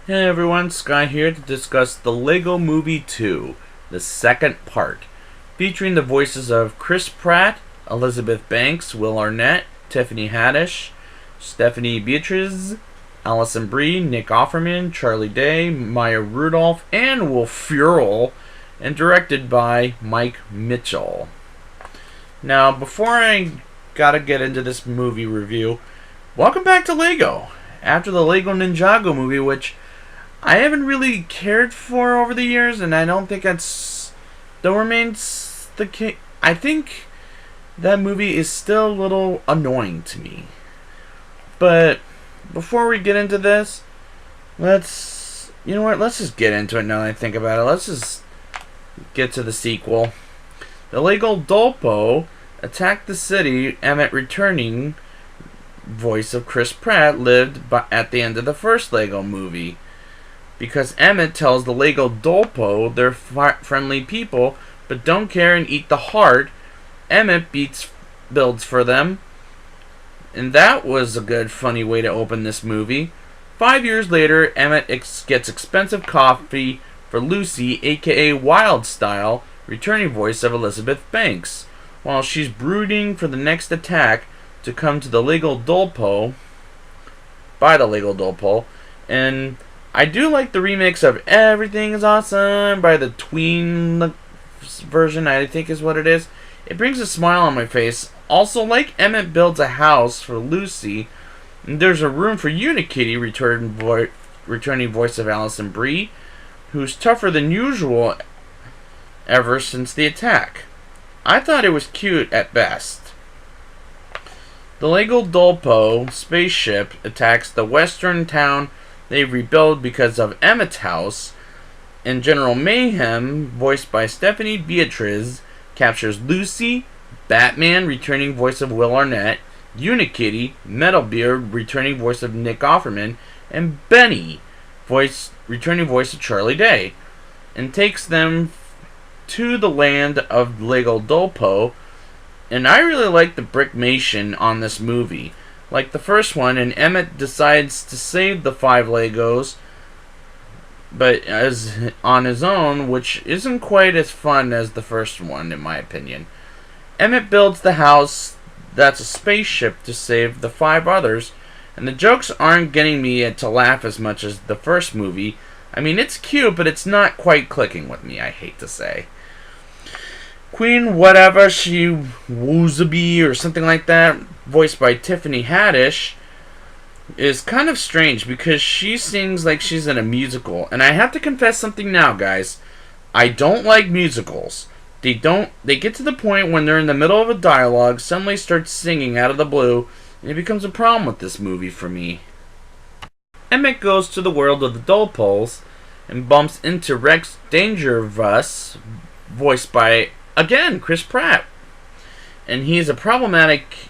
Hey everyone, Sky here to discuss the Lego Movie 2, the second part, featuring the voices of Chris Pratt, Elizabeth Banks, Will Arnett, Tiffany Haddish, Stephanie Beatriz, Alison Brie, Nick Offerman, Charlie Day, Maya Rudolph, and Will Ferrell, and directed by Mike Mitchell. Now, before I gotta get into this movie review, welcome back to Lego. After the Lego Ninjago movie, which I haven't really cared for over the years, and I don't think that's still remains the case. I think that movie is still a little annoying to me. But before we get into this, let's just get into it now that I think about it. Let's just get to the sequel. The Lego Dolpo attacked the city. Emmett, returning voice of Chris Pratt, lived at the end of the first Lego movie. Because Emmett tells the Lego Dolpo they're friendly people, but don't care and eat the heart, Emmett builds for them. And that was a good, funny way to open this movie. 5 years later, Emmett gets expensive coffee for Lucy, aka Wild Style, returning voice of Elizabeth Banks, while she's brooding for the next attack to come to the Lego Dolpo, by the Lego Dolpo. And I do like the remix of Everything is Awesome by the tween version, I think is what it is. It brings a smile on my face. Also, like Emmett builds a house for Lucy, and there's a room for Unikitty, returning voice of Alison Brie, who's tougher than usual ever since the attack. I thought it was cute at best. The Lego Dolpo spaceship attacks the western town they rebuild because of Emmett's house, and General Mayhem, voiced by Stephanie Beatriz, captures Lucy, Batman, returning voice of Will Arnett, Unikitty, Metalbeard, returning voice of Nick Offerman, and Benny, returning voice of Charlie Day, and takes them to the land of Lego Dolpo. And I really like the brickmation on this movie. Like the first one, and Emmett decides to save the 5 Legos, but as on his own, which isn't quite as fun as the first one, in my opinion. Emmett builds the house that's a spaceship to save the 5 others, and the jokes aren't getting me to laugh as much as the first movie. I mean, it's cute, but it's not quite clicking with me, I hate to say. Queen whatever she Woozaby or something like that, voiced by Tiffany Haddish, is kind of strange because she sings like she's in a musical. And I have to confess something now, guys. I don't like musicals. They get to the point when they're in the middle of a dialogue, suddenly start singing out of the blue, and it becomes a problem with this movie for me. Emmett goes to the world of the Dolpos and bumps into Rex Dangerous, voiced by, again, Chris Pratt. And he's a problematic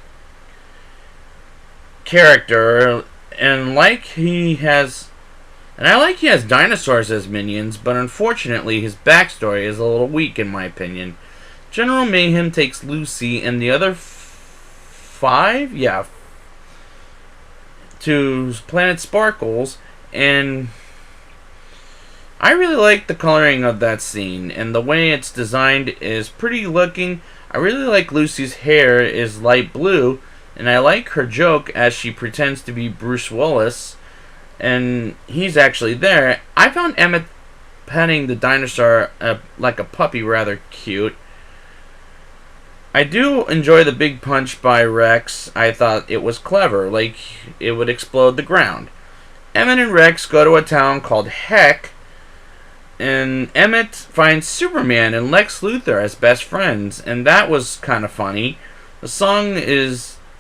character, and I like he has dinosaurs as minions, but unfortunately his backstory is a little weak in my opinion. General Mayhem takes Lucy and the other 5, to Planet Sparkles, and I really like the coloring of that scene, and the way it's designed is pretty looking. I really like Lucy's hair is light blue, and I like her joke as she pretends to be Bruce Willis, and he's actually there. I found Emmett petting the dinosaur like a puppy rather cute. I do enjoy the big punch by Rex. I thought it was clever, like it would explode the ground. Emmett and Rex go to a town called Heck, and Emmett finds Superman and Lex Luthor as best friends, and that was kind of funny.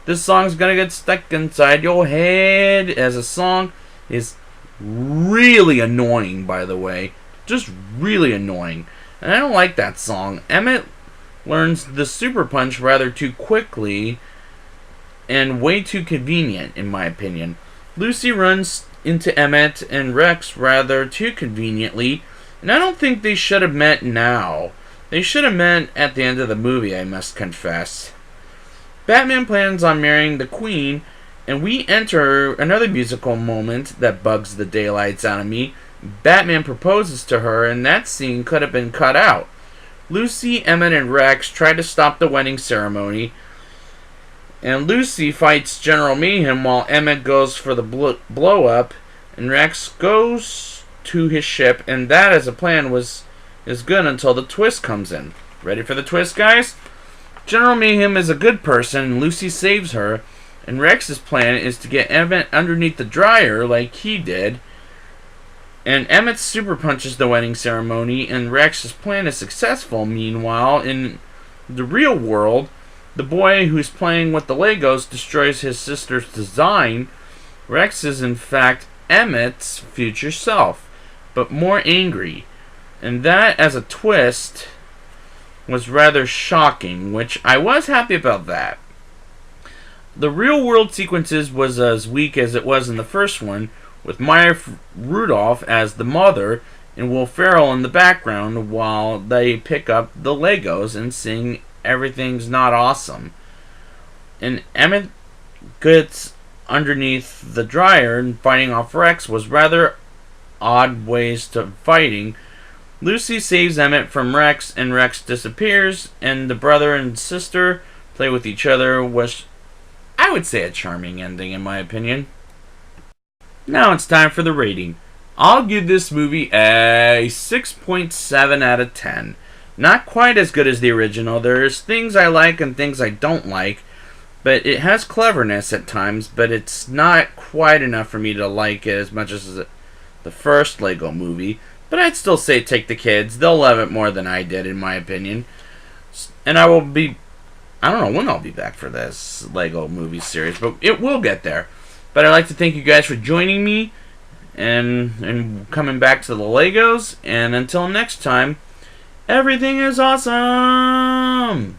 This song's gonna get stuck inside your head as a song is really annoying, by the way. Just really annoying. And I don't like that song. Emmett learns the super punch rather too quickly and way too convenient, in my opinion. Lucy runs into Emmett and Rex rather too conveniently, and I don't think they should have met now. They should have met at the end of the movie, I must confess. Batman plans on marrying the Queen, And we enter another musical moment that bugs the daylights out of me. Batman proposes to her, and that scene could have been cut out. Lucy, Emmett, and Rex try to stop the wedding ceremony, and Lucy fights General Mayhem while Emmett goes for the blow up, and Rex goes to his ship, and that as a plan is good until the twist comes in. Ready for the twist, guys? General Mayhem is a good person, and Lucy saves her, and Rex's plan is to get Emmett underneath the dryer like he did, and Emmett super punches the wedding ceremony, and Rex's plan is successful. Meanwhile, in the real world, the boy who's playing with the Legos destroys his sister's design. Rex is in fact Emmett's future self, but more angry. And that, as a twist, was rather shocking, which I was happy about that. The real world sequences was as weak as it was in the first one, with Maya Rudolph as the mother and Will Ferrell in the background while they pick up the Legos and sing Everything's Not Awesome. And Emmett gets underneath the dryer and fighting off Rex was rather odd ways to fighting. Lucy saves Emmett from Rex, and Rex disappears, and the brother and sister play with each other, was, I would say, a charming ending in my opinion. Now it's time for the rating. I'll give this movie a 6.7 out of 10. Not quite as good as the original. There's things I like and things I don't like, but it has cleverness at times, but it's not quite enough for me to like it as much as the first Lego movie. But I'd still say take the kids. They'll love it more than I did, in my opinion. And I don't know when I'll be back for this Lego movie series, but it will get there. But I'd like to thank you guys for joining me and coming back to the Legos. And until next time, everything is awesome!